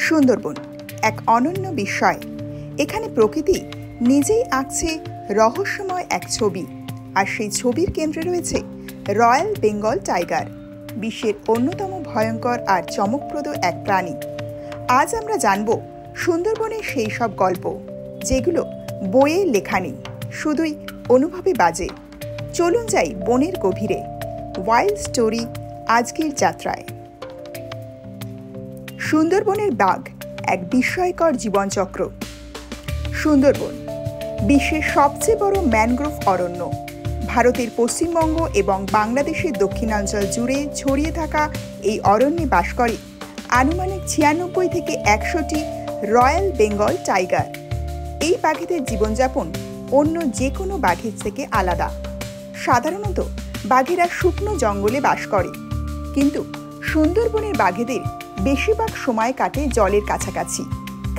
সুন্দরবন এক অনন্য বিষয়। এখানে প্রকৃতি নিজেই আঁকছে রহস্যময় এক ছবি, আর সেই ছবির কেন্দ্রে রয়েছে রয়্যাল বেঙ্গল টাইগার, বিশ্বের অন্যতম ভয়ঙ্কর আর চমকপ্রদ এক প্রাণী। আজ আমরা জানব সুন্দরবনের সেই সব গল্প যেগুলো বইয়ে লেখা নেই, শুধুই অনুভবে বাজে। চলুন যাই বনের গভীরে। ওয়াইল্ড স্টোরি আজকের যাত্রায়। সুন্দরবনের বাঘ এক বিস্ময়কর জীবনচক্র। সুন্দরবন বিশ্বের সবচেয়ে বড় ম্যানগ্রোভ অরণ্য। ভারতের পশ্চিমবঙ্গ এবং বাংলাদেশের দক্ষিণাঞ্চল জুড়ে ছড়িয়ে থাকা এই অরণ্যে বাস করে আনুমানিক 96 থেকে 100টি রয়্যাল বেঙ্গল টাইগার। এই বাঘেদের জীবনযাপন অন্য যে কোনো বাঘের থেকে আলাদা। সাধারণত বাঘেরা শুকনো জঙ্গলে বাস করে, কিন্তু সুন্দরবনের বাঘেদের বেশিরভাগ সময় কাটে জলের কাছাকাছি,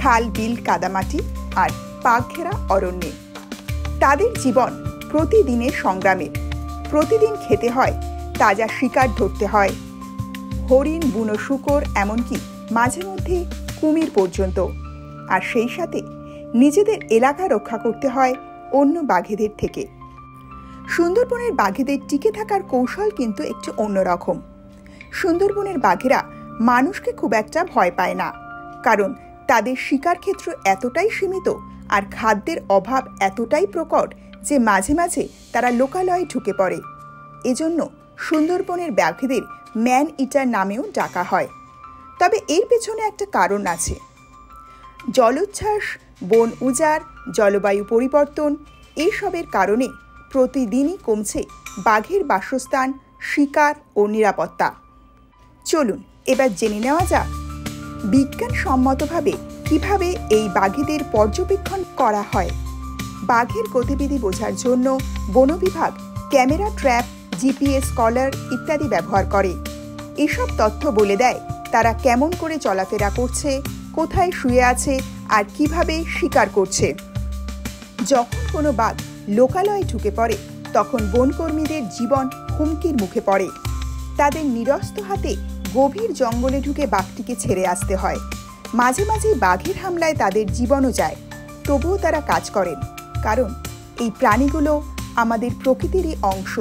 খাল, বিল, কাদামাটি আর পাক ঘেরা অরণ্যে। তাদের জীবন প্রতিদিনের সংগ্রামে। প্রতিদিন খেতে হয়, তাজা শিকার ধরতে হয়, হরিণ, বুনো শূকর, এমনকি মাঝে মধ্যে কুমির পর্যন্ত। আর সেই সাথে নিজেদের এলাকা রক্ষা করতে হয় অন্য বাঘেদের থেকে। সুন্দরবনের বাঘেদের টিকে থাকার কৌশল কিন্তু একটু অন্যরকম। সুন্দরবনের বাঘেরা মানুষকে খুব একটা ভয় পায় না, কারণ তাদের শিকার ক্ষেত্র এতটাই সীমিত আর খাদ্যের অভাব এতটাই প্রকট যে মাঝে মাঝে তারা লোকালয়ে ঢুকে পড়ে। এজন্য সুন্দরবনের বাঘেদের ম্যান ইটার নামেও ডাকা হয়। তবে এর পেছনে একটা কারণ আছে। জলোচ্ছ্বাস, বন উজাড়, জলবায়ু পরিবর্তন, এইসবের কারণে প্রতিদিনই কমছে বাঘের বাসস্থান, শিকার ও নিরাপত্তা। চলুন এবার জেনে নেওয়া যাক বিজ্ঞানসম্মতভাবে কিভাবে এই বাঘেদের পর্যবেক্ষণ করা হয়। বাঘের গতিবিধি বোঝার জন্য বন বিভাগ ক্যামেরা ট্র্যাপ, জিপিএস কলার ইত্যাদি ব্যবহার করে। এসব তথ্য বলে দেয় তারা কেমন করে চলাফেরা করছে, কোথায় শুয়ে আছে আর কিভাবে শিকার করছে। যখন কোনো বাঘ লোকালয়ে ঢুকে পড়ে, তখন বনকর্মীদের জীবন হুমকির মুখে পড়ে। তাদের নিরস্ত্র হাতে গভীর জঙ্গলে ঢুকে বাঘটিকে ছেড়ে আসতে হয়। মাঝে মাঝে বাঘের হামলায় তাদের জীবনও যায়, তবুও তারা কাজ করেন, কারণ এই প্রাণীগুলো আমাদের প্রকৃতিরই অংশ।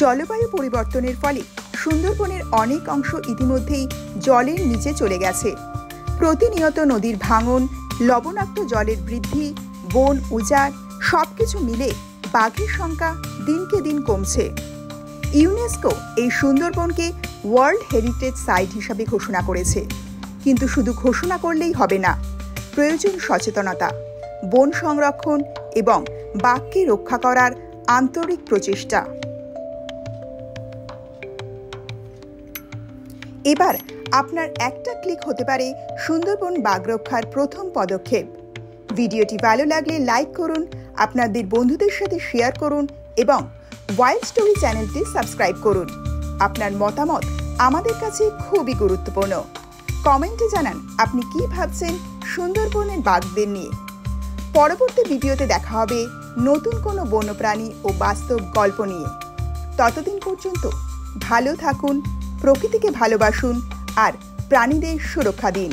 জলবায়ু পরিবর্তনের ফলে সুন্দরবনের অনেক অংশ ইতিমধ্যেই জলের নিচে চলে গেছে। প্রতিনিয়ত নদীর ভাঙন, লবণাক্ত জলের বৃদ্ধি, বন উজাড় সবকিছু মিলে বাঘের সংখ্যা দিনকে দিন কমছে। ইউনেস্কো এই সুন্দরবনকে ওয়ার্ল্ড হেরিটেজ সাইট হিসাবে ঘোষণা করেছে, কিন্তু শুধু ঘোষণা করলেই হবে না, প্রয়োজন সচেতনতা, বন সংরক্ষণ এবং বাঘকে রক্ষা করার আন্তরিক প্রচেষ্টা। এবার আপনার একটা ক্লিক হতে পারে সুন্দরবন বাঘ রক্ষার প্রথম পদক্ষেপ। ভিডিওটি ভালো লাগলে লাইক করুন, আপনাদের বন্ধুদের সাথে শেয়ার করুন এবং ওয়াইল্ড স্টোরি চ্যানেলটি সাবস্ক্রাইব করুন। আপনার মতামত আমাদের কাছে খুবই গুরুত্বপূর্ণ। কমেন্টে জানান আপনি কি ভাবছেন সুন্দরবনের বাঘদের নিয়ে। পরবর্তী ভিডিওতে দেখা হবে নতুন কোনো বন্যপ্রাণী ও বাস্তব গল্প নিয়ে। ততদিন পর্যন্ত ভালো থাকুন, প্রকৃতিকে ভালোবাসুন আর প্রাণীদের সুরক্ষা দিন।